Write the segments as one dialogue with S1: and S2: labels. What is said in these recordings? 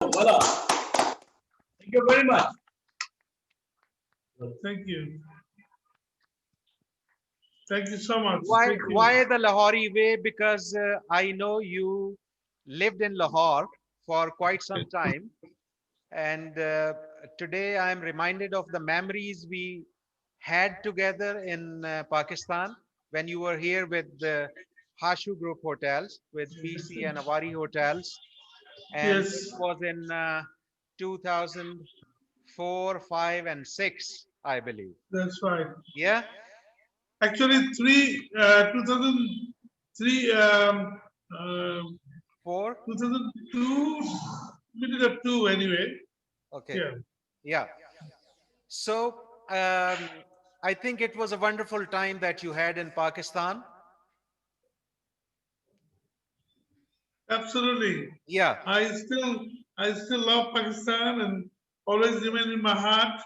S1: Voila. Thank you very much.
S2: Thank you. Thank you so much.
S3: Why the Lahori way? Because I know you lived in Lahore for quite some time. And today I am reminded of the memories we had together in Pakistan when you were here with the Hashu Group Hotels, with PC and Avari Hotels. And
S2: Yes.
S3: it was in 2004, 5, and 6, I believe.
S2: That's right.
S3: Yeah?
S2: Actually, 2003,
S3: 4?
S2: 2002, middle of 2 anyway.
S3: Okay.
S2: Yeah.
S3: Yeah. So I think it was a wonderful time that you had in Pakistan.
S2: Absolutely.
S3: Yeah.
S2: I still love Pakistan and always remain in my heart.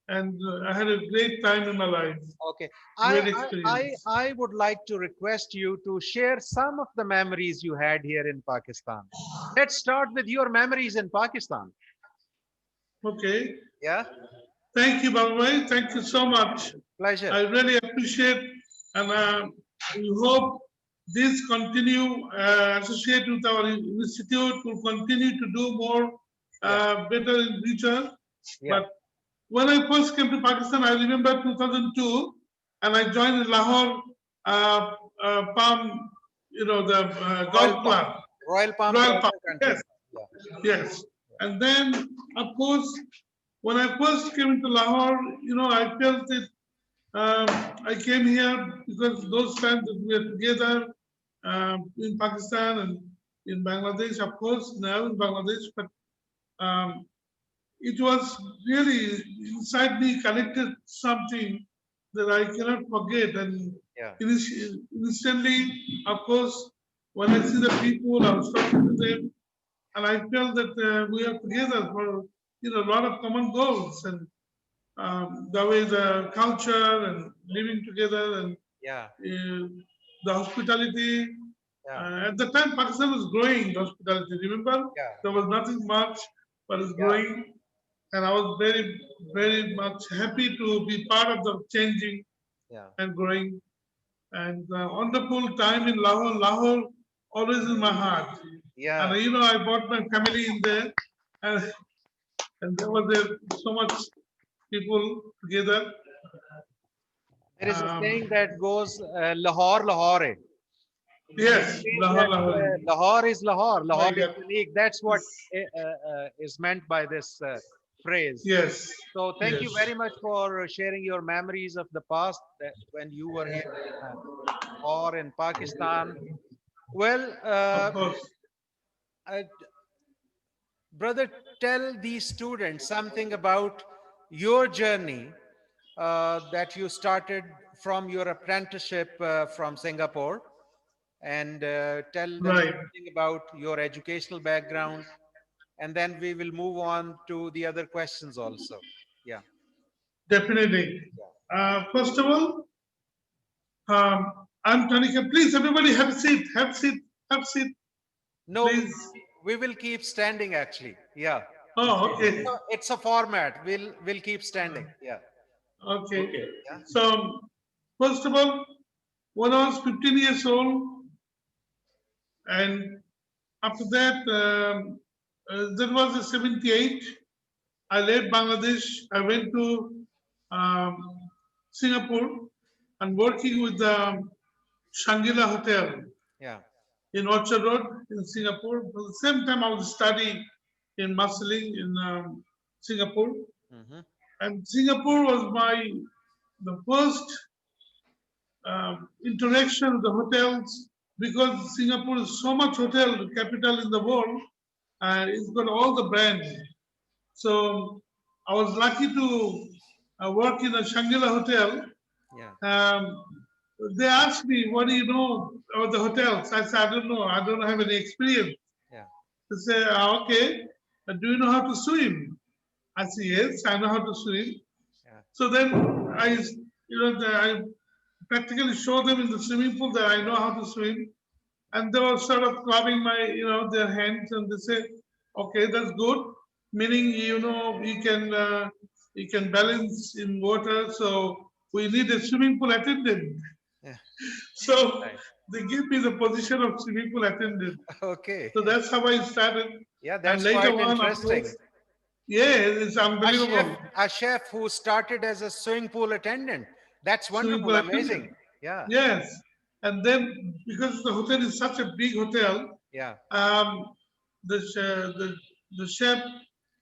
S2: And I had a great time in my life.
S3: Okay.
S2: Great experience.
S3: I would like to request you to share some of the memories you had here in Pakistan. Let's start with your memories in Pakistan.
S2: Okay.
S3: Yeah.
S2: Thank you, Baba. Thank you so much.
S3: Pleasure.
S2: I really appreciate, and we hope this continue associate with our institute will continue to do more better in future.
S3: Yeah.
S2: But when I first came to Pakistan, I remember 2002, and I joined Lahore Palm, the golf club.
S3: Royal Palm.
S2: Royal Palm.
S3: Country.
S2: Yes.
S3: Yeah.
S2: Yes. And then, of course, when I first came into Lahore, I felt it. I came here because those times that we were together in Pakistan and in Bangladesh, of course, now in Bangladesh, but it was really inside me connected something that I cannot forget. And
S3: Yeah.
S2: instantly, of course, when I see the people, I was talking to them, and I felt that we are together for a lot of common goals, and the way the culture and living together and
S3: Yeah.
S2: the hospitality.
S3: Yeah.
S2: At the time, Pakistan was growing the hospitality. Remember,
S3: Yeah.
S2: there was nothing much, but it's growing, and I was very, very much happy to be part of the changing and growing. And wonderful time in Lahore. Lahore always in my heart.
S3: Yeah.
S2: And I brought my family in there, and there was so much people together.
S3: There is a saying that goes Lahore, Lahore.
S2: Yes, Lahore, Lahore.
S3: Lahore is Lahore. Lahore is
S2: God.
S3: unique. That's what is meant by this phrase.
S2: Yes.
S3: So thank you
S2: Yes.
S3: very much for sharing your memories of the past when you were here or in Pakistan. Well,
S2: Of course.
S3: brother, tell these students something about your journey that you started from your apprenticeship from Singapore, and tell them
S2: Right.
S3: something about your educational background, and then we will move on to the other questions also. Yeah.
S2: Definitely. First of all, I'm Tanika. Please, everybody, have a seat. Have a seat. Have a seat.
S3: No,
S2: Please.
S3: we will keep standing actually. Yeah.
S2: Oh, okay.
S3: It's a format. We'll keep standing. Yeah.
S2: Okay.
S3: Yeah.
S2: So, first of all, when I was 15 years old, and after that, that was the 78. I left Bangladesh. I went to um, Singapore and working with the Shangri-La Hotel
S3: Yeah.
S2: in Orchard Road in Singapore. At the same time, I was studying in Marsiling in Singapore.
S3: Mm-hmm.
S2: And Singapore was the first interaction with the hotels, because Singapore is so much hotel capital in the world, and it's got all the brands. So I was lucky to work in a Shangri-La hotel.
S3: Yeah.
S2: They asked me, "What do you know about the hotels?" I said, "I don't know. I don't have any experience."
S3: Yeah.
S2: They say, "Okay, do you know how to swim?" I said, "Yes, I know how to swim."
S3: Yeah.
S2: So then I practically show them in the swimming pool that I know how to swim, and they were sort of clapping their hands, and they say, Okay, that's good. Meaning, you can balance in water. So we need a swimming pool attendant.
S3: Yeah.
S2: So
S3: Right.
S2: they give me the position of swimming pool attendant.
S3: Okay.
S2: So that's how I started.
S3: Yeah,
S2: And
S3: that's
S2: later
S3: quite
S2: on, of
S3: interesting.
S2: course, yeah, it's
S3: A chef,
S2: unbelievable.
S3: a chef who started as a swimming pool attendant. That's
S2: Swimming pool
S3: wonderful,
S2: attendant.
S3: amazing. Yeah,
S2: Yes. And then because the hotel is such a big hotel,
S3: yeah,
S2: um, the chef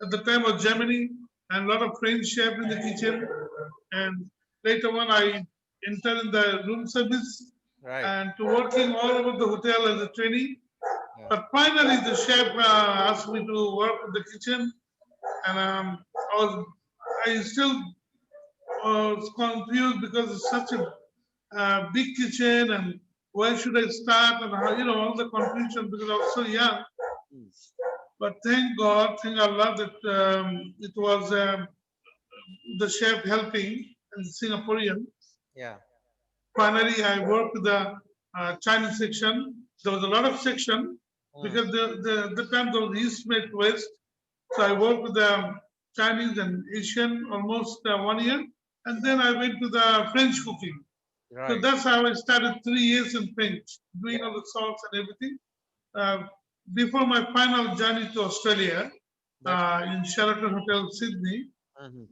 S2: at the time was Germany and a lot of French chef in the kitchen. And later on, I entered in the room service
S3: right.
S2: and to working all over the hotel as a trainee.
S3: Yeah,
S2: But finally, the chef asked me to work in the kitchen, and I still was confused because it's such a big kitchen, and where should I start, and how, all the confusion because I was so young.
S3: mm,
S2: But thank God, thank Allah that it was the chef helping and Singaporean.
S3: yeah,
S2: Finally, I worked with the Chinese section. There was a lot of section
S3: mm,
S2: because the time there was East met West. So I worked with the Chinese and Asian almost 1 year. And then I went to the French cooking. So
S3: right.
S2: that's how I started 3 years in French,
S3: Yeah,
S2: doing all the sauce and everything. Uh, Before my final journey to Australia
S3: that's
S2: in Sheraton Hotel, Sydney,
S3: mhm,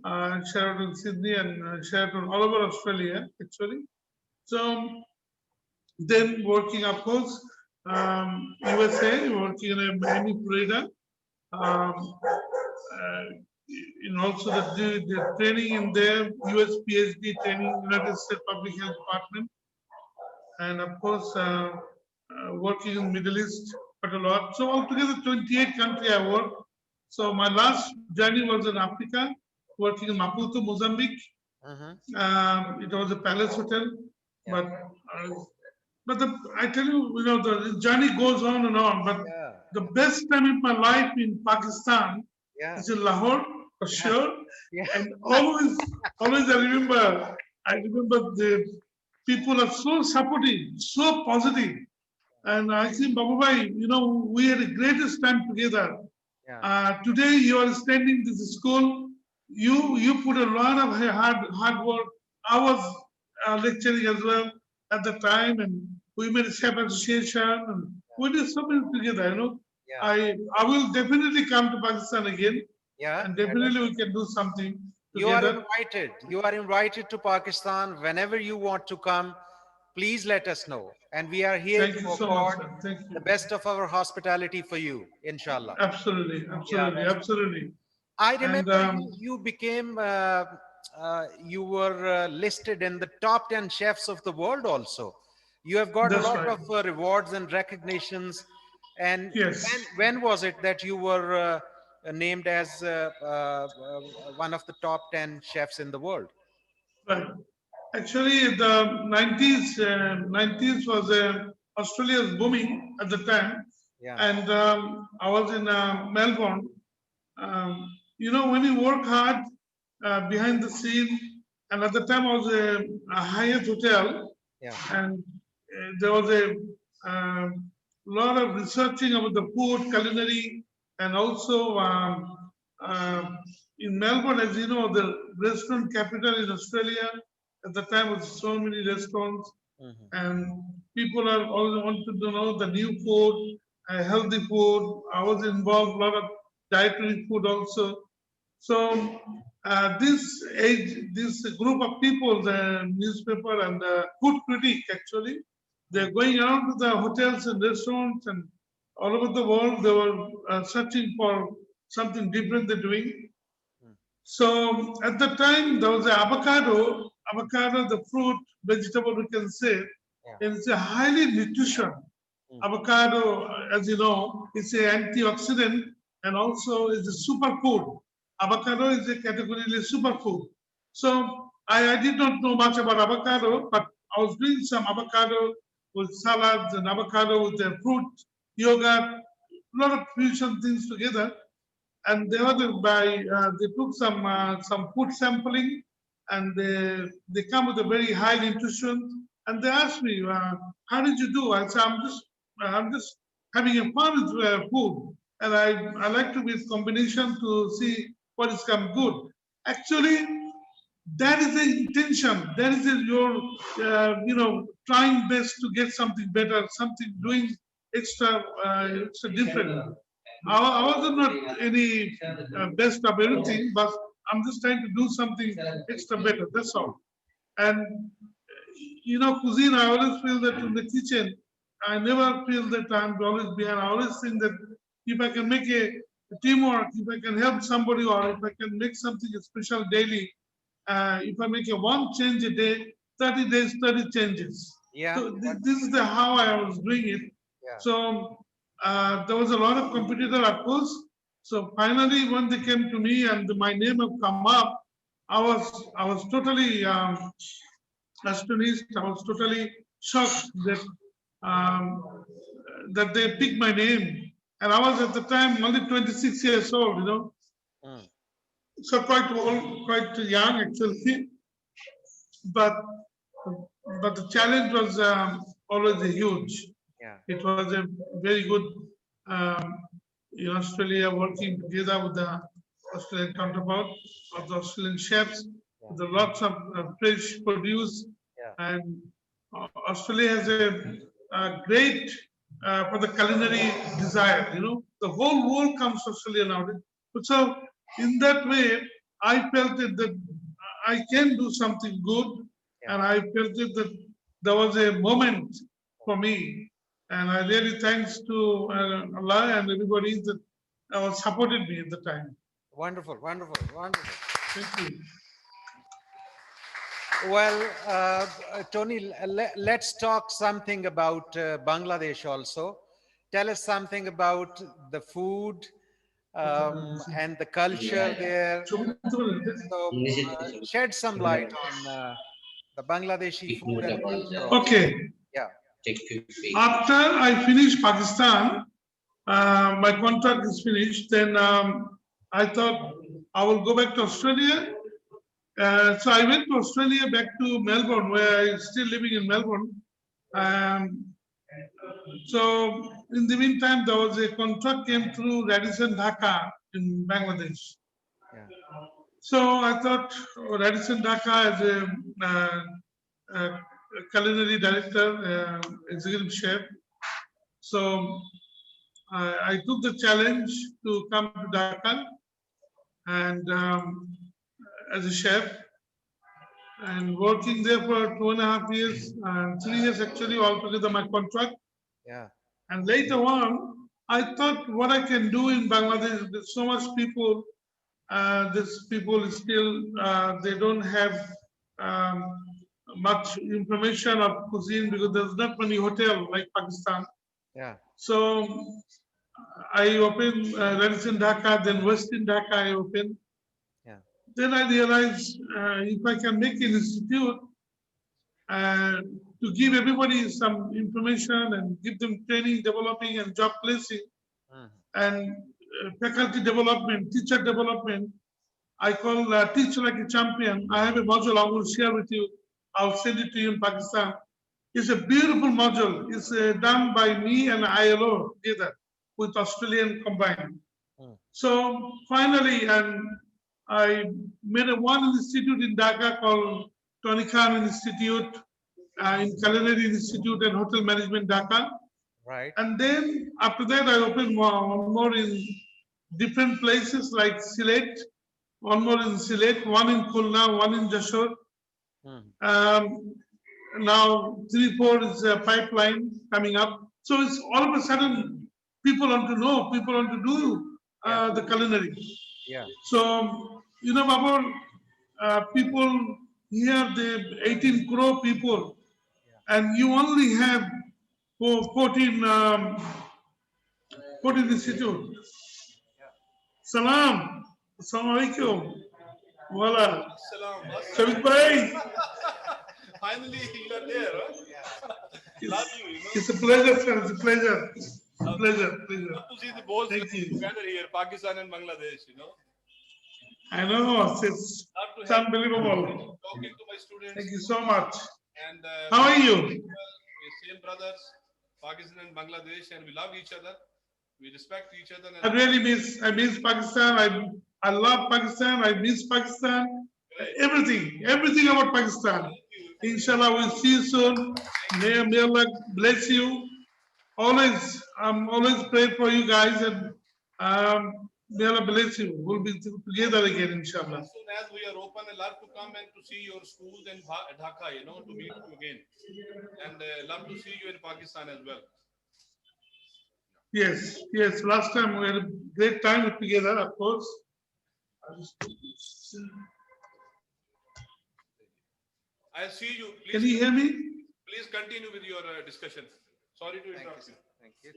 S2: Sheraton, Sydney, and Sheraton all over Australia, actually. So then working, of course, USA, working in a Miami, Florida, um, uh, and also the training in there, US PhD training, United States Public Health Department, and of course, working in Middle East quite a lot. So altogether, 28 country I worked. So my last journey was in Africa, working in Maputo, Mozambique.
S3: mhm,
S2: It was a palace hotel,
S3: yeah,
S2: but I tell you, the journey goes on and on. But
S3: yeah,
S2: the best time in my life in Pakistan
S3: yeah,
S2: is in Lahore for
S3: yeah,
S2: sure.
S3: yeah,
S2: And always I remember the people are so supportive, so positive. And I think Babu Bhai, we had the greatest time together.
S3: yeah,
S2: Today you are standing this school. You put a lot of hard work. I was lecturing as well at the time, and we made a chef association, and we did so many together.
S3: yeah,
S2: I will definitely come to Pakistan again,
S3: yeah,
S2: and
S3: yeah,
S2: definitely we
S3: definitely.
S2: can do something
S3: You are
S2: together.
S3: invited. You are invited to Pakistan whenever you want to come. Please let us know. And we are here
S2: Thank
S3: to
S2: you so much,
S3: afford
S2: sir. Thank
S3: the
S2: you.
S3: best of our hospitality for you, inshallah.
S2: Absolutely,
S3: Yeah,
S2: absolutely,
S3: that's
S2: absolutely.
S3: I
S2: And
S3: remember you became you were listed in the top 10 chefs of the world also. You have got a
S2: that's
S3: lot
S2: right.
S3: of rewards and recognitions. And
S2: Yes.
S3: when was it that you were named as one of the top 10 chefs in the world?
S2: Right. Actually, the 90s was Australia's booming at the time,
S3: Yeah,
S2: and I was in Melbourne. When you work hard behind the scene, and at the time I was a Hyatt hotel,
S3: yeah,
S2: and there was a lot of researching about the food, culinary, and also um, in Melbourne, as you know, the restaurant capital in Australia. At the time, was so many restaurants,
S3: mhm,
S2: and people are always wanted to know the new food, healthy food. I was involved a lot of dietary food also. So this group of people, the newspaper and the food critic, actually,
S3: mm,
S2: they're going around to the hotels and restaurants and all over the world. They were searching for something different they're doing.
S3: mm,
S2: So at the time, there was an avocado. Avocado, the fruit, vegetable, we can say,
S3: yeah,
S2: and it's a highly nutrition.
S3: mm,
S2: Avocado, as you know, is an antioxidant and also is a superfood. Avocado is a categorically superfood. So I did not know much about avocado, but I was doing some avocado with salads and avocado with the fruit, yogurt, a lot of fusion things together. And they took some food sampling, and they come with a very high nutrition. And they asked me, "How did you do?" I said, "I'm just having a fun with food." and I like to be a combination to see what is come good. Actually, that is the intention. That is your, trying best to get something better, something doing extra different. I was not any best of everything, but I'm just trying to do something extra better. That's all. And cuisine, I always feel that in the kitchen, I never feel that I'm always behind. I always think that if I can make a teamwork, if I can help somebody, or if I can make something special daily, if I make a one change a day, 30 days, 30 changes.
S3: Yeah.
S2: So this is the how I was doing it.
S3: Yeah.
S2: So there was a lot of competitor, of course. So finally, when they came to me and my name have come up, I was totally astonished. I was totally shocked that they picked my name, and I was at the time only 26 years old.
S3: Mm.
S2: So quite old, quite young actually, but the challenge was always huge.
S3: Yeah.
S2: It was a very good in Australia, working together with the Australian counterpart of the Australian chefs, with the lots of fresh produce.
S3: Yeah.
S2: And Australia has a great for the culinary desire. The whole world comes to Australia nowadays. So in that way, I felt it that I can do something good,
S3: Yeah.
S2: and I felt it that there was a moment for me, and I really thanks to Allah and everybody that supported me at the time.
S3: Wonderful, wonderful, wonderful.
S2: Thank you.
S3: Well, Tony, let's talk something about Bangladesh also. Tell us something about the food and the culture there. So, shed some light on the Bangladeshi food and culture also.
S2: Okay.
S3: Yeah.
S2: After I finish Pakistan, my contract is finished. Then I thought I will go back to Australia. So I went to Australia, back to Melbourne, where I'm still living in Melbourne. So in the meantime, there was a contract came through Radisson Dhaka in Bangladesh.
S3: Yeah.
S2: So I thought Radisson Dhaka as a culinary director, executive chef. So I took the challenge to come to Dhaka and as a chef, and working there for 2.5 years, 3 years actually altogether my contract.
S3: Yeah.
S2: And later on, I thought what I can do in Bangladesh. There's so much people. These people still they don't have much information of cuisine because there's not many hotel like Pakistan.
S3: Yeah.
S2: So I opened Radisson Dhaka, then Western Dhaka I opened.
S3: Yeah.
S2: Then I realized if I can make an institute to give everybody some information and give them training, developing, and job placing,
S3: Mhm.
S2: and faculty development, teacher development. I call Teach Like a Champion. I have a module I will share with you. I'll send it to you in Pakistan. It's a beautiful module. It's done by me and ILO together with Australian combined.
S3: Mm.
S2: So finally, I made one institute in Dhaka called Tony Khan Institute, in Culinary Institute and Hotel Management Dhaka.
S3: Right.
S2: And then after that, I opened one more in different places like Sylhet, one more in Sylhet, one in Khulna, one in Jashore.
S3: Mhm.
S2: Now 3-4 is a pipeline coming up. So it's all of a sudden people want to know, people want to do the culinary.
S3: Yeah.
S2: So, Babur, people here, the 18 crore people, and you only have 14, 14 institute. Salam. Assalamu alaikum. Voila. Shabik bhai.
S4: Finally, you are there. Huh? Love you.
S2: It's a pleasure, sir. It's a pleasure. It's a pleasure. Pleasure.
S4: Good to see the both
S2: Thank you.
S4: together here, Pakistan and Bangladesh.
S2: I know. It's unbelievable.
S4: Talking to my students.
S2: Thank you so much.
S4: And
S2: How are you?
S4: we're same brothers, Pakistan and Bangladesh, and we love each other. We respect each other.
S2: I really I miss Pakistan. I love Pakistan. I miss Pakistan. Everything about Pakistan. Inshallah, we'll see you soon. May Allah bless you. Always, I'm always praying for you guys, and may Allah bless you. We'll be together again, inshallah.
S4: As soon as we are open, I'd love to come and to see your schools in Dhaka, you know, to meet you again. And love to see you in Pakistan as well.
S2: Yes, yes. Last time we had a great time together, of course.
S4: I'll see you. Please,
S2: Can you hear me?
S4: please continue with your discussion. Sorry to interrupt you.
S3: Thank you.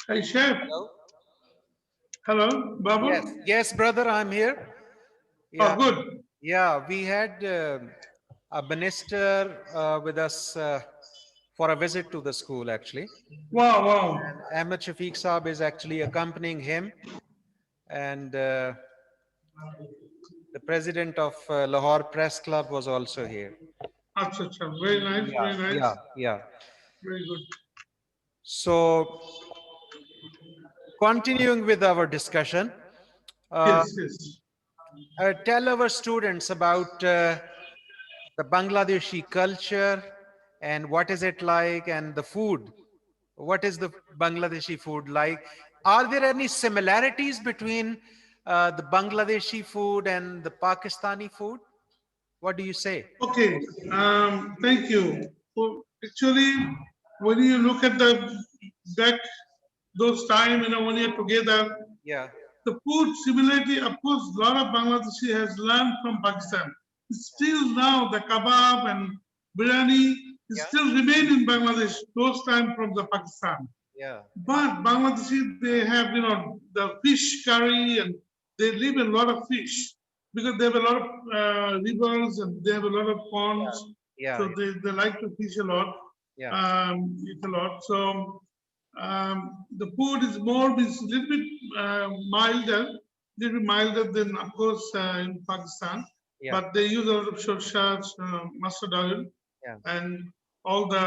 S2: Hey, Chef.
S3: Hello?
S2: Hello, Babu.
S3: Yes, yes, brother, I'm here.
S2: Oh, good.
S3: Yeah, we had a minister with us for a visit to the school, actually.
S2: Wow, wow.
S3: Ahmed Shafiq Saab is actually accompanying him. And the president of Lahore Press Club was also here.
S2: Acha, acha. Very nice, very nice.
S3: Yeah, yeah.
S2: Very good.
S3: So, continuing with our discussion,
S2: Yes, yes.
S3: tell our students about the Bangladeshi culture and what is it like, and the food. What is the Bangladeshi food like? Are there any similarities between the Bangladeshi food and the Pakistani food? What do you say?
S2: Okay, thank you. So actually, when you look at the back those time, you know, when you're together,
S3: Yeah,
S2: the food similarity, of course, a lot of Bangladeshi has learned from Pakistan. Still now, the kebab and biryani
S3: Yeah.
S2: still remain in Bangladesh, those time from the Pakistan.
S3: yeah,
S2: But Bangladeshi, they have, you know, the fish curry, and they live a lot of fish because they have a lot of rivers and they have a lot of ponds.
S3: yeah,
S2: So they like to fish a lot,
S3: yeah,
S2: eat a lot. So the food is more, is a little bit milder than, of course, in Pakistan.
S3: yeah,
S2: But they use a lot of shorshas, mustard oil,
S3: yeah,
S2: and all the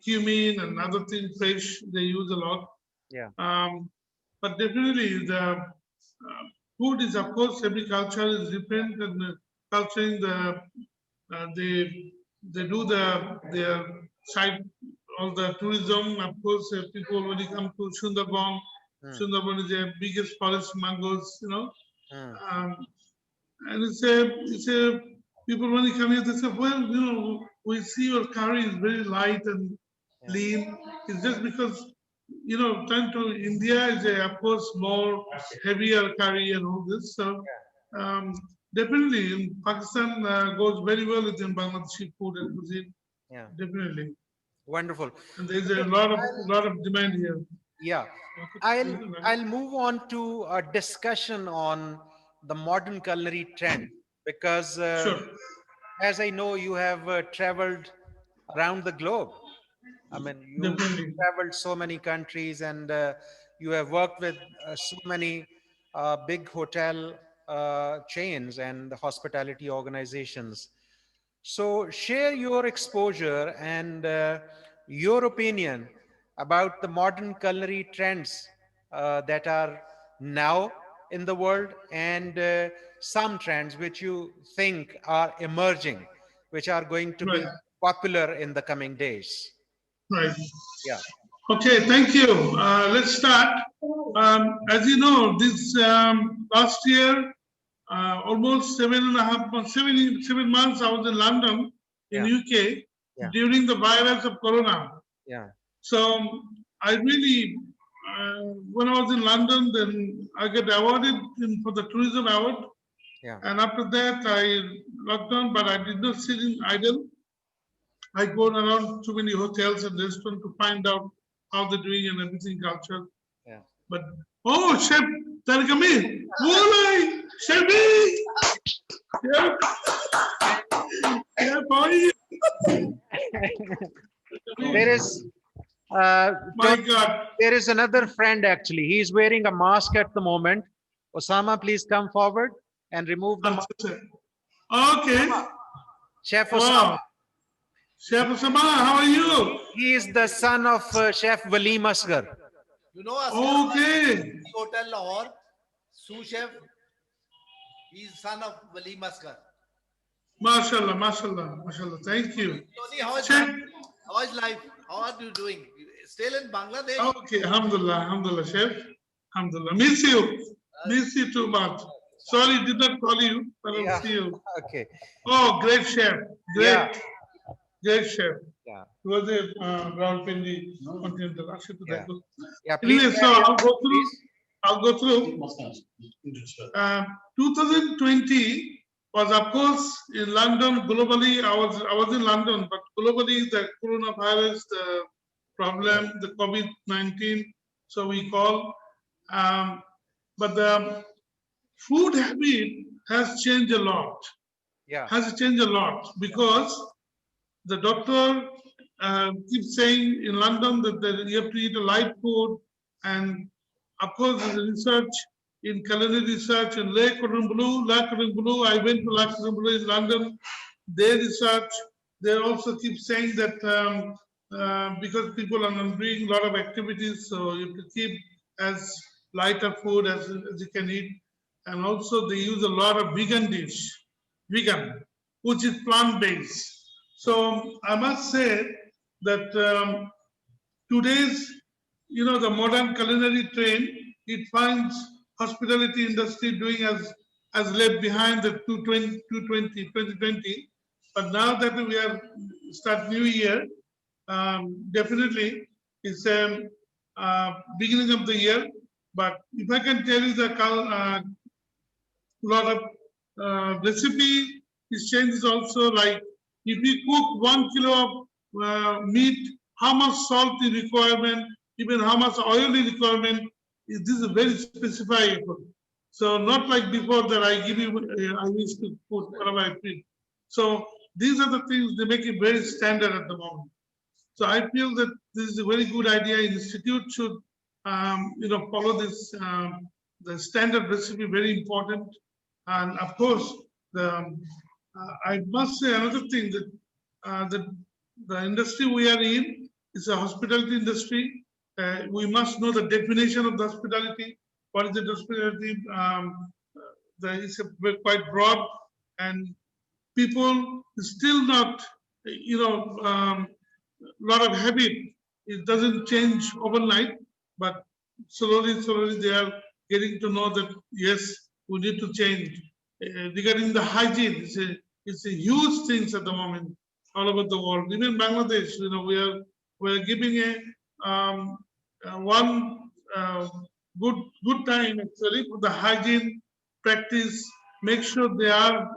S2: cumin and other things, fresh, they use a lot.
S3: yeah,
S2: But definitely the food is, of course, every culture is different, and culture in the they do their side, all the tourism. Of course, people when you come to Sundarban,
S3: Hmm.
S2: Sundarban is the biggest forest mangoes, you know.
S3: Hmm.
S2: And it's a people when you come here, they say, well, you know, we see your curry is very light and lean. It's just because, you know, turn to India is a, of course, more heavier curry and all this. So definitely in Pakistan goes very well within Bangladeshi food and cuisine.
S3: yeah.
S2: Definitely.
S3: Wonderful.
S2: And there's a lot of demand here.
S3: Yeah, I'll move on to a discussion on the modern culinary trend, because
S2: Sure.
S3: as I know, you have traveled around the globe. I mean, you
S2: Definitely.
S3: traveled so many countries, and you have worked with so many big hotel chains and hospitality organizations. So share your exposure and your opinion about the modern culinary trends that are now in the world, and some trends which you think are emerging, which are going to be
S2: Right.
S3: popular in the coming days.
S2: Right.
S3: Yeah.
S2: Okay, thank you. Let's start. As you know, this last year, almost 7 months, I was in London, in
S3: Yeah.
S2: UK,
S3: Yeah.
S2: during the virus of Corona.
S3: Yeah.
S2: So I really, when I was in London, then I got awarded for the tourism award.
S3: Yeah.
S2: And after that, I locked down, but I did not sit in idle. I go around too many hotels and restaurants to find out how they're doing and everything culture.
S3: Yeah.
S2: But oh, Chef Targami, Wolai, Chefi, Chef, Chef, how are you?
S3: There is
S2: My God.
S3: there is another friend actually. He's wearing a mask at the moment. Osama, please come forward and remove the mask.
S2: Okay.
S3: Chef Osama.
S2: Wow. Chef Osama, how are you?
S3: He is the son of Chef Waleem Asghar.
S5: You know, Asghar,
S2: Okay.
S5: Hotel Lahore, sous chef, he's son of Waleem Asghar.
S2: Mashallah, mashallah, mashallah. Thank you.
S5: Tony, how is
S2: Chef.
S5: life? How is life? How are you doing? Still in Bangladesh?
S2: Okay, alhamdulillah, alhamdulillah, Chef. Alhamdulillah. Miss you. Miss you too much. Sorry, did not call you, but I'll
S3: Yeah.
S2: see you.
S3: Okay.
S2: Oh, great chef. Great,
S3: Yeah.
S2: great chef.
S3: Yeah.
S2: He was a Rawalpindi Continental.
S3: Yeah. Yeah. Please.
S2: Anyway, so
S3: carry on,
S2: I'll go through.
S3: please.
S2: I'll go through. 2020 was, of course, in London. Globally, I was in London, but globally, the coronavirus, the problem, the COVID-19, so we call. But the food habit has changed a lot.
S3: Yeah.
S2: Has changed a lot because the doctor keeps saying in London that you have to eat a light food, and of course, the research in culinary research in Le Cordon Bleu, I went to Le Cordon Bleu in London. Their research, they also keep saying that because people are not doing a lot of activities, so you have to keep as lighter food as you can eat. And also they use a lot of vegan, which is plant-based. So I must say that today's, the modern culinary trend, it finds hospitality industry doing as left behind the 2020. But now that we are start new year, definitely it's beginning of the year. But if I can tell you the lot of recipe is changes also, like if you cook 1 kilo of meat, how much salt is requirement, even how much oil is requirement, this is very specified. So not like before that I give you, I used to put whatever I feed. So these are the things they make it very standard at the moment. So I feel that this is a very good idea. Institute should, follow this. The standard recipe very important, and of course, I must say another thing that the industry we are in is a hospitality industry. We must know the definition of the hospitality. What is the hospitality? It's quite broad, and people still not, lot of habit. It doesn't change overnight, but slowly they are getting to know that yes, we need to change. Regarding the hygiene, it's a huge thing at the moment all over the world. Even Bangladesh, we are giving one good time actually for the hygiene practice. Make sure they are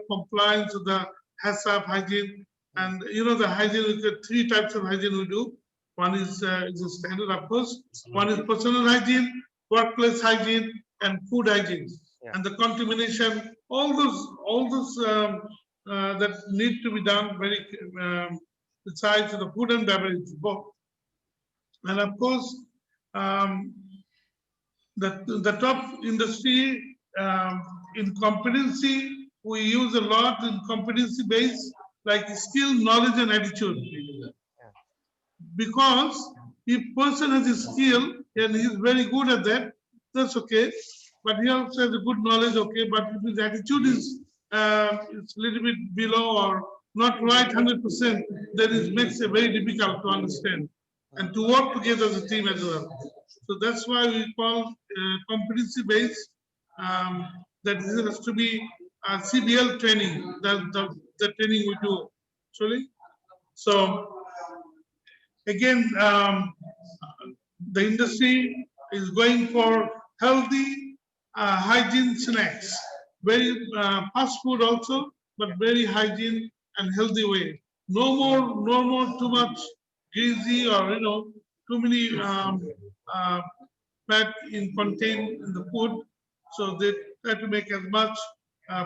S2: compliant to the HACCP hygiene. And the hygiene, the 3 types of hygiene we do. One is a standard, of course. One is personal hygiene, workplace hygiene, and food hygiene.
S3: Yeah.
S2: And the contamination, all those that need to be done very besides the food and beverage both. And of course, the top industry in competency, we use a lot in competency based, like skill, knowledge, and attitude. Because if person has a skill and he is very good at that, that's okay. But he also has a good knowledge, okay. But if his attitude is it's a little bit below or not right 100%, then it makes it very difficult to understand and to work together as a team as well. So that's why we call competency based. That has to be CBL training. The training we do actually. So again, the industry is going for healthy hygiene snacks, very fast food also, but very hygiene and healthy way. No more too much greasy or too many fat contained in the food. So they try to make as much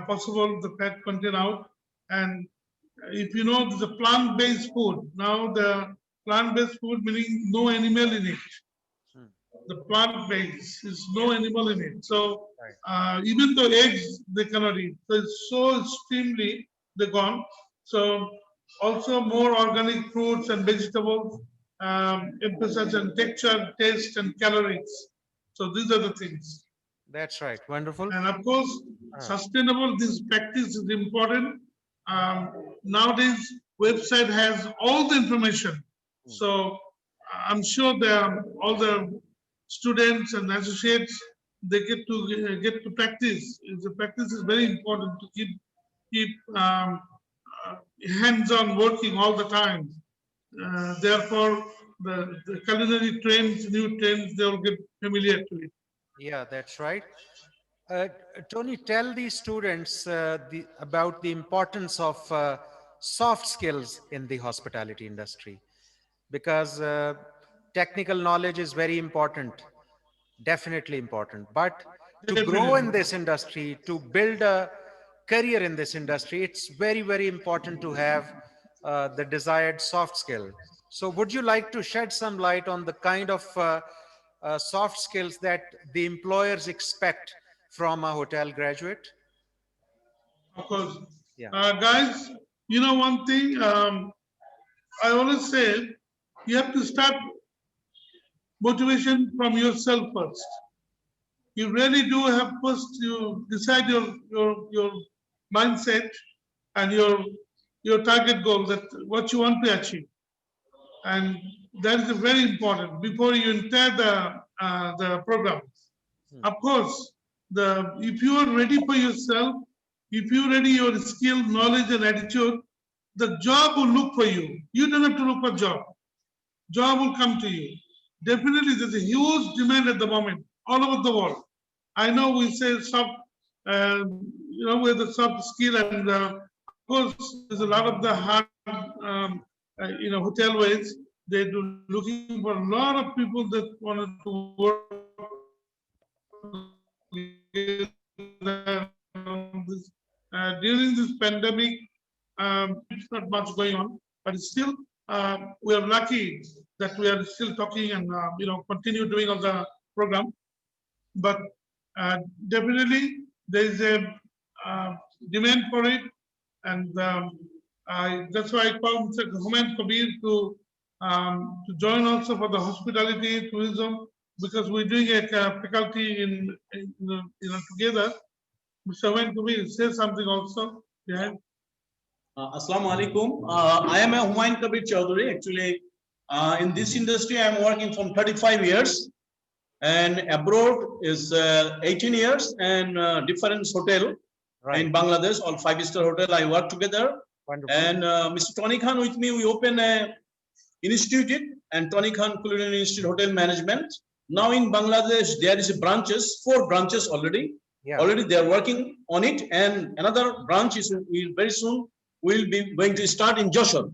S2: possible the fat content out. And if there's a plant-based food. Now the plant-based food meaning no animal in it. The plant-based is no animal in it. So even though eggs they cannot eat. So it's so extremely they're gone. So Also more organic fruits and vegetables, emphasis on texture, taste, and calories. So these are the things.
S3: That's right. Wonderful.
S2: And of course, sustainable, this practice is important. Nowadays, website has all the information. So I'm sure that all the students and associates, they get to practice. The practice is very important to keep uh, hands-on working all the time. Therefore, the culinary trends, new trends, they will get familiar to it.
S3: Yeah, that's right. Uh, Tony, tell the students about the importance of soft skills in the hospitality industry, because technical knowledge is very important, definitely important. But to grow in
S2: Definitely.
S3: this industry, to build a career in this industry, it's very, very important to have the desired soft skill. So would you like to shed some light on the kind of soft skills that the employers expect from a hotel graduate?
S2: Of course.
S3: Yeah.
S2: Guys, you know one thing, I always say, you have to start motivation from yourself first. You really do have first, you decide your mindset and your target goal, that what you want to achieve. And that is very important before you enter the program. Of course, if you are ready for yourself, if you ready your skill, knowledge, and attitude, the job will look for you. You don't have to look for job. Job will come to you. Definitely, there's a huge demand at the moment all over the world. I know we say soft, with the soft skill, and of course, there's a lot of the hard, hotel ways. They're looking for a lot of people that wanted to work during this pandemic. It's not much going on, but still, we are lucky that we are still talking and continue doing all the program. But definitely there is a demand for it, and that's why I called Mr. Humayun Kabir to join also for the hospitality tourism, because we're doing a faculty in together. Mr. Humayun Kabir, say something also. Yeah.
S1: Assalamu alaikum. I am a Humayun Kabir Chaudhary. Actually, in this industry, I am working from 35 years, and abroad is 18 years, and different hotel in Bangladesh, all 5-star hotel. I work together.
S3: Wonderful.
S1: And Mr. Tony Khan with me, we open a institute, and Tony Khan Culinary Institute Hotel Management. Now in Bangladesh, there is 4 branches already.
S3: Yeah.
S1: Already they are working on it, and another branch is very soon will be going to start in Joshua.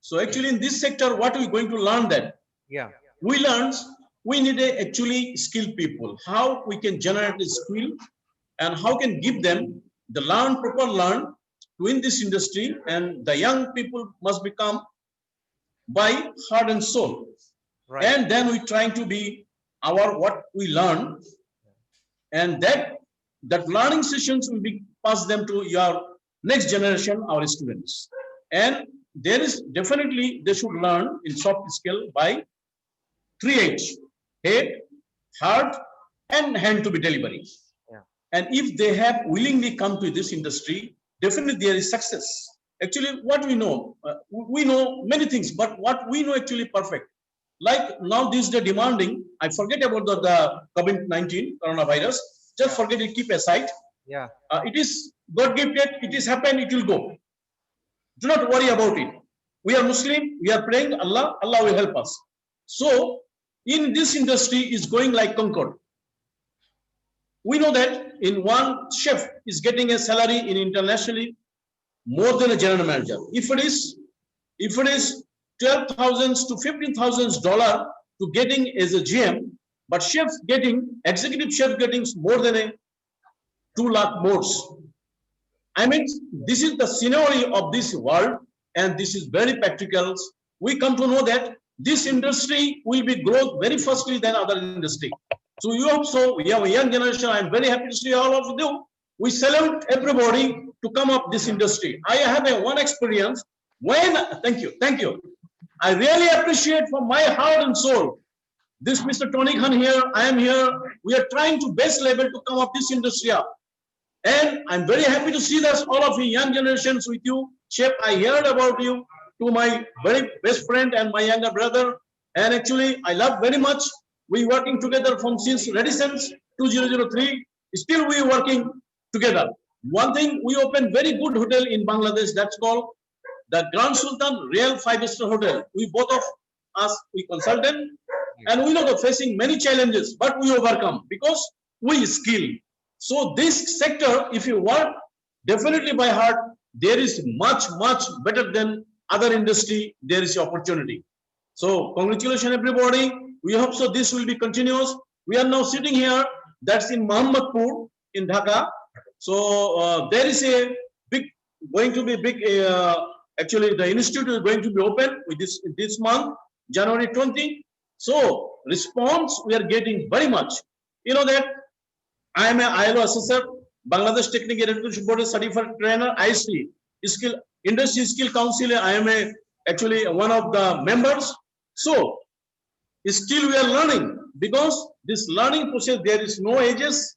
S1: So actually in this sector, what we going to learn that?
S3: Yeah.
S1: We learn we need actually skilled people. How we can generate a skill, and how can give them the proper learn to in this industry, and the young people must become by heart and soul.
S3: Right.
S1: And then we trying to be what we learn, and that learning sessions will be passed them to your next generation, our students. And there is definitely they should learn in soft skill by 3H: head, heart, and hand to be delivery.
S3: Yeah.
S1: And if they have willingly come to this industry, definitely there is success. Actually, what we know many things, but what we know actually perfect. Like now, this is the demanding. I forget about the COVID-19 coronavirus. Just forget it. Keep aside.
S3: Yeah.
S1: It is God gifted. It is happened. It will go. Do not worry about it. We are Muslim. We are praying Allah. Allah will help us. So in this industry is going like Concord. We know that in one chef is getting a salary in internationally more than a general manager. If it is $12,000 to $15,000 to getting as a GM, but executive chef getting more than a 2 lakh more. I mean, this is the scenario of this world, and this is very practical. We come to know that this industry will be growth very firstly than other industry. So you also, we have a young generation. I'm very happy to see all of you. We salute everybody to come up this industry. I have one experience. Thank you. I really appreciate from my heart and soul. This Mr. Tony Khan here, I am here. We are trying to best level to come up this industry up. And I'm very happy to see that all of you young generations with you. Chef, I heard about you to my very best friend and my younger brother. And actually, I love very much. We working together from since Reticence 2003. Still we working together. One thing, we opened very good hotel in Bangladesh. That's called the Grand Sultan Real 5-star Hotel. We both of us, we consulted, and we know that facing many challenges, but we overcome because we skill. So this sector, if you work definitely by heart, there is much better than other industry. There is opportunity. So congratulations everybody. We hope so this will be continuous. We are now sitting here. That's in Mohammadpur in Dhaka. So there is a going to be big. Actually, the institute is going to be open with this month, January 20. So response we are getting very much. You know that I am an ILO assessor, Bangladesh Technical Education Board certified trainer, IST, Industry Skill Council. I am actually one of the members. So still we are learning, because this learning process, there is no ages,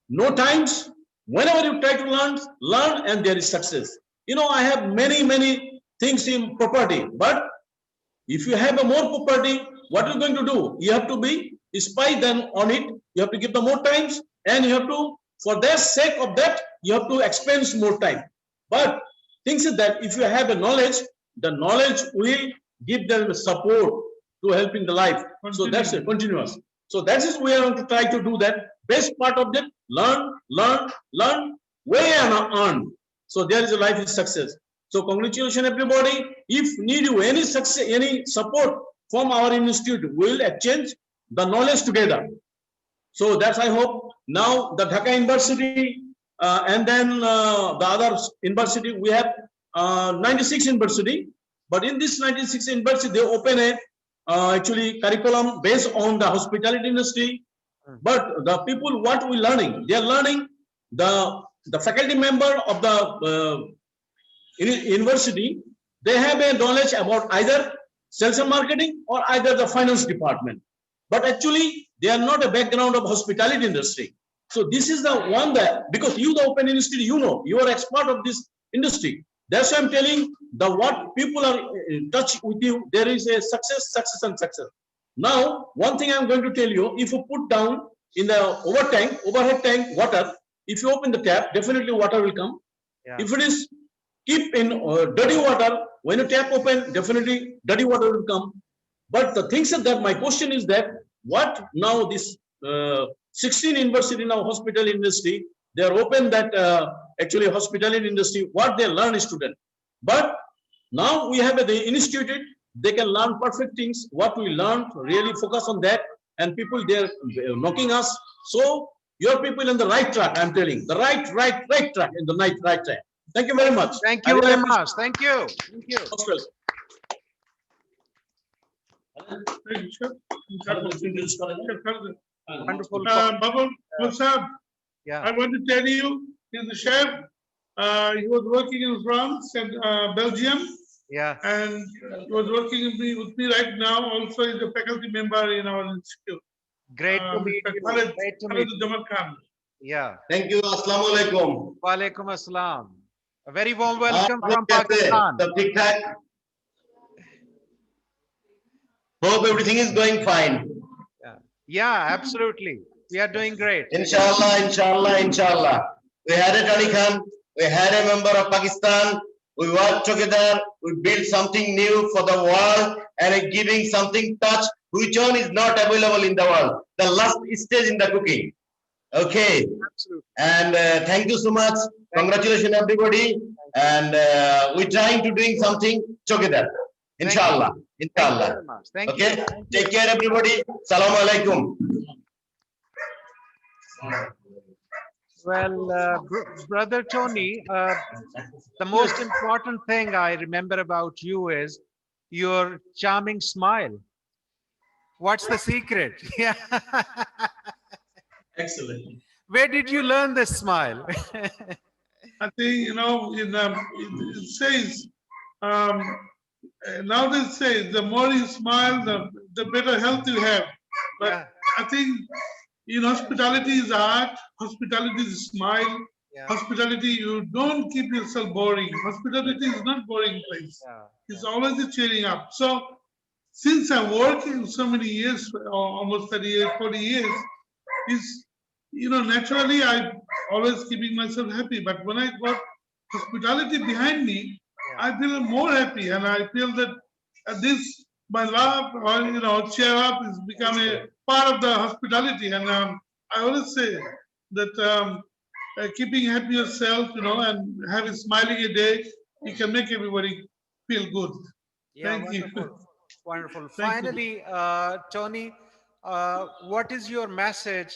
S1: no times. Whenever you try to learn, and there is success. You know, I have many things in property, but if you have a more property, what are you going to do? You have to be spy then on it. You have to give the more times, and you have to, for their sake of that, you have to expend more time. But things is that if you have a knowledge, the knowledge will give them support to helping the life. So that's it, continuous. So that is we are going to try to do that. Best part of that, learn, way and earn. So there is a life is success. So congratulations everybody. If need you any success, any support from our institute, we will exchange the knowledge together. So that's I hope. Now the Dhaka University and then the other university, we have 96 university. But in this 96 university, they open a actually curriculum based on the hospitality industry. But the people, what we learning? They are learning the faculty member of the university. They have a knowledge about either sales and marketing or either the finance department. But actually, they are not a background of hospitality industry. So this is the one that, because you the open industry, you know, you are expert of this industry. That's why I'm telling the what people are in touch with you. There is a success. Now, one thing I'm going to tell you: if you put down in the overhead tank water, if you open the tap, definitely water will come. Yeah. If it is keep in dirty water, when you tap open, definitely dirty water will come. But the things that my question is that what now this 16 university now hospital industry, they are open that actually hospitality industry, what they learn is student. But now we have the institute, they can learn perfect things, what we learned, really focus on that, and people they're knocking us. So your people in the right track, I'm telling, the right track, in the right track. Thank you very much.
S3: Thank you very much. Thank you.
S2: Wonderful. Babul Musab,
S3: yeah.
S2: I want to tell you, he's the chef. He was working in France and Belgium.
S3: Yeah.
S2: And he was working with me right now. Also, he's a faculty member in our institute.
S3: Great to meet you. Great to meet you. Yeah.
S6: Thank you. Assalamu alaikum.
S3: Wa alaikum assalam. A very warm welcome from Pakistan.
S6: Hope everything is going fine.
S3: Yeah, absolutely. We are doing great.
S6: Inshallah. We had a Tony Khan. We had a member of Pakistan. We worked together. We built something new for the world and giving something touch which one is not available in the world. The last stage in the cooking. Okay.
S3: Absolutely.
S6: And thank you so much. Congratulations, everybody. And we're trying to doing something together. Inshallah. Inshallah.
S3: Thank
S6: okay.
S3: You.
S6: Take care, everybody. Salam alaikum.
S3: Well, Brother Tony, the most important thing I remember about you is your charming smile. What's the secret? Yeah.
S1: Excellent.
S3: Where did you learn this smile?
S2: I think, you know, it says, um, now they say the more you smile, the better health you have. But
S3: Yeah.
S2: I think in hospitality is art, hospitality is smile,
S3: Yeah.
S2: hospitality, you don't keep yourself boring. Hospitality is not boring place.
S3: Yeah.
S2: It's always a cheering up. So since I work in so many years, almost 30 years, 40 years, is, naturally I always keeping myself happy. But when I got hospitality behind me,
S3: Yeah.
S2: I feel more happy, and I feel that this my love, or cheer up, is become a part of the hospitality. And I always say that keeping happy yourself, and having smiling a day, you can make everybody feel good.
S3: Yeah,
S2: Thank you.
S3: wonderful. Wonderful.
S2: Thank you.
S3: Finally, Tony, what is your message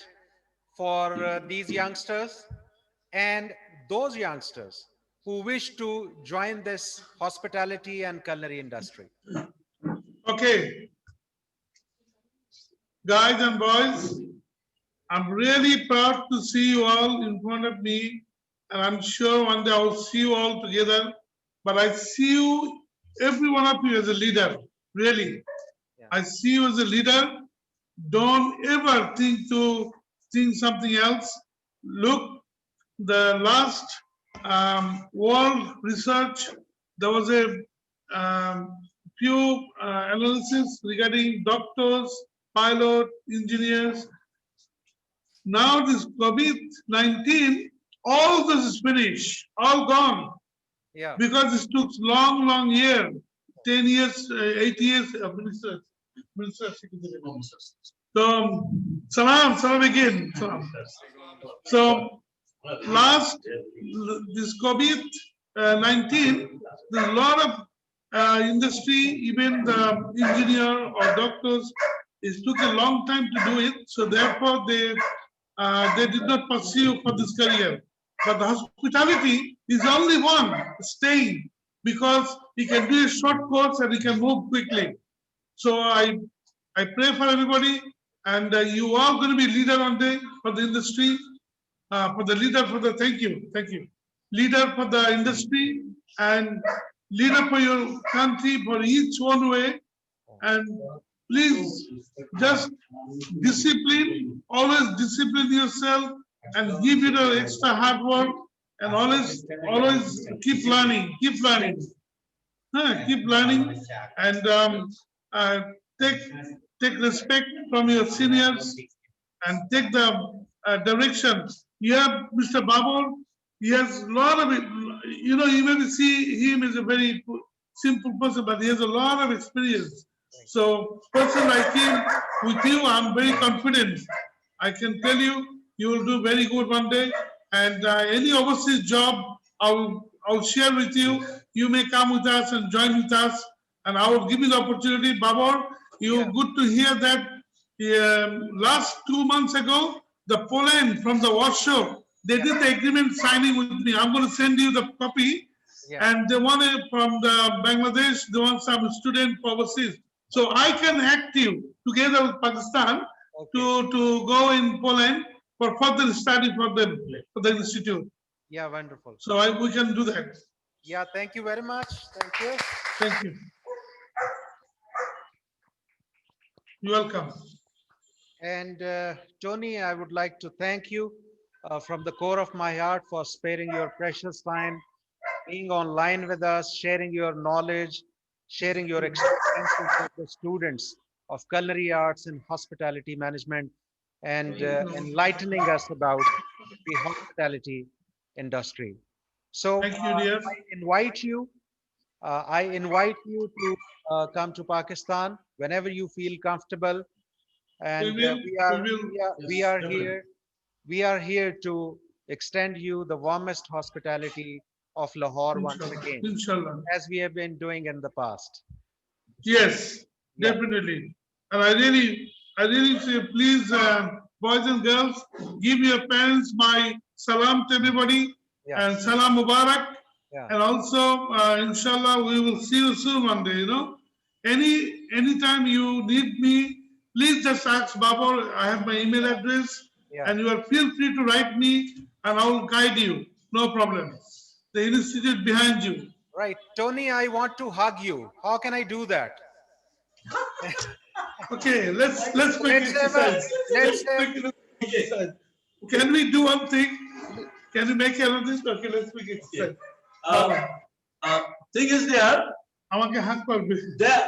S3: for these youngsters and those youngsters who wish to join this hospitality and culinary industry?
S2: Okay, guys and boys, I'm really proud to see you all in front of me, and I'm sure one day I'll see you all together. But I see you, every one of you, as a leader, really.
S3: Yeah.
S2: I see you as a leader. Don't ever think something else. Look, the last world research, there was a few analysis regarding doctors, pilot, engineers. Now this COVID-19, all this is finished, all gone,
S3: Yeah.
S2: because it took long year, 10 years, 8 years of minister. So, salam again. Salam. So, last, this COVID-19, there's a lot of industry, even the engineer or doctors, it took a long time to do it. So therefore, they did not pursue for this career. But the hospitality is only one staying, because he can do a short course and he can move quickly. So I pray for everybody, and you are going to be leader one day for the industry, thank you, leader for the industry, and leader for your country, for each one way. And please just always discipline yourself, and give it an extra hard work, and always keep learning, keep learning, and take respect from your seniors, and take the direction. You have Mr. Babur, he has a lot of it, you may see him as a very simple person, but he has a lot of experience. So, person like him, with you, I'm very confident. I can tell you, you will do very good one day. And any overseas job, I'll share with you. You may come with us and join with us, and I will give you the opportunity. Babur, good to hear that. Last 2 months ago, the Poland from the workshop, they did the agreement signing with me. I'm going to send you the copy.
S3: Yeah.
S2: And they want it from the Bangladesh, they want some student overseas. So I can active together with Pakistan to go in Poland for further study for them, for the institute.
S3: Yeah, wonderful.
S2: So we can do that.
S3: Yeah, thank you very much. Thank you.
S2: Thank you. You're welcome.
S3: And Tony, I would like to thank you from the core of my heart for sparing your precious time, being online with us, sharing your knowledge, sharing your experiences with the students of culinary arts and hospitality management, and enlightening us about the hospitality industry. So
S2: Thank you, dear.
S3: I invite you to come to Pakistan whenever you feel comfortable, and we are here to extend you the warmest hospitality of Lahore once again,
S2: Inshallah.
S3: as we have been doing in the past.
S2: Yes,
S3: Yeah.
S2: definitely. And I really say, please, boys and girls, give your parents my salam to everybody,
S3: Yeah.
S2: and salam mubarak.
S3: Yeah.
S2: And also, inshallah, we will see you soon one day. Anytime you need me, please just ask Babur. I have my email address,
S3: Yeah.
S2: and you are feel free to write me, and I will guide you. No problem. The institute behind you.
S3: Right. Tony, I want to hug you. How can I do that?
S2: Okay, let's make
S3: Let's have a,
S2: exercise.
S3: let's have,
S2: Make an exercise. Can we do one thing? Can we make another? Okay, let's make exercise.
S1: Thing is there
S2: আমাকে হাত করবে।
S1: that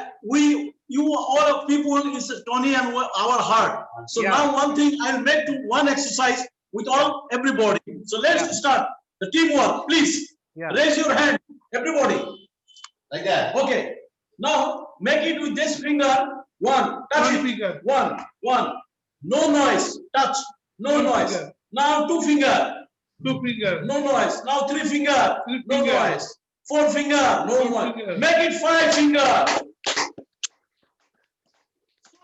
S1: you all of people is Tony and our heart. So
S3: Yeah.
S1: now one thing I'll make to one exercise with all everybody. So let's
S3: Yeah.
S1: start the teamwork. Please
S3: Yeah.
S1: raise your hand, everybody.
S6: Like that.
S1: Okay. Now make it with this finger. One. Touch
S2: One
S1: it.
S2: finger.
S1: One. No noise. Touch. No
S2: One
S1: noise.
S2: finger.
S1: Now two finger.
S2: Two finger.
S1: No noise. Now three finger.
S2: Three
S1: No
S2: finger.
S1: noise. Four finger. No
S2: Four
S1: noise.
S2: finger.
S1: Make it five finger.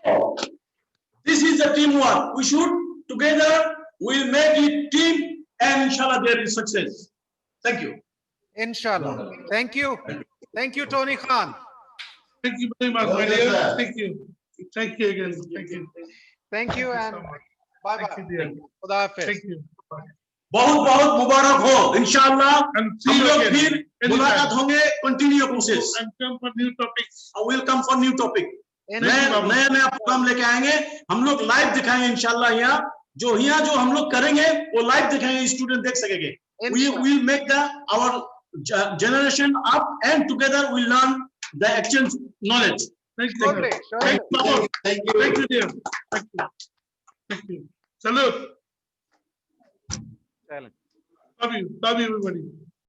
S1: So, this is the teamwork. We should together. We'll make it team, and inshallah there is success. Thank you.
S3: inshallah. Thank you. Thank you, Tony Khan.
S2: Thank you very much, my
S6: Okay,
S2: dear.
S6: sir.
S2: Thank you. Thank you again. Thank you.
S3: Thank you
S2: Thank
S3: and
S2: so much.
S3: bye
S2: Thank
S3: bye.
S2: you, dear.
S3: Khuda Hafiz.
S2: Thank you.
S1: बहुत बहुत मुबारक हो इंशाल्लाह
S2: And see
S1: हम
S2: you
S1: लोग
S2: again.
S1: फिर
S2: Anytime.
S1: मुलाकात होंगे continue कोशिश
S2: And come for new topics.
S1: I will come for new topic
S3: Inshallah.
S2: बाबू।
S1: नया नया प्रोग्राम लेके आएंगे हम लोग लाइव दिखाएंगे इंशाल्लाह यहाँ जो हम लोग करेंगे वो लाइव दिखाएंगे स्टूडेंट देख सकेंगे we
S3: Inshallah.
S1: will make our generation up and together we learn the exchange knowledge.
S2: Thank you.
S3: Surely, surely.
S2: Thank you, Babu.
S6: Thank you.
S2: Thank you, dear. Thank you. Thank you. Salute.
S3: Silent.
S2: Love you. Love you, everybody.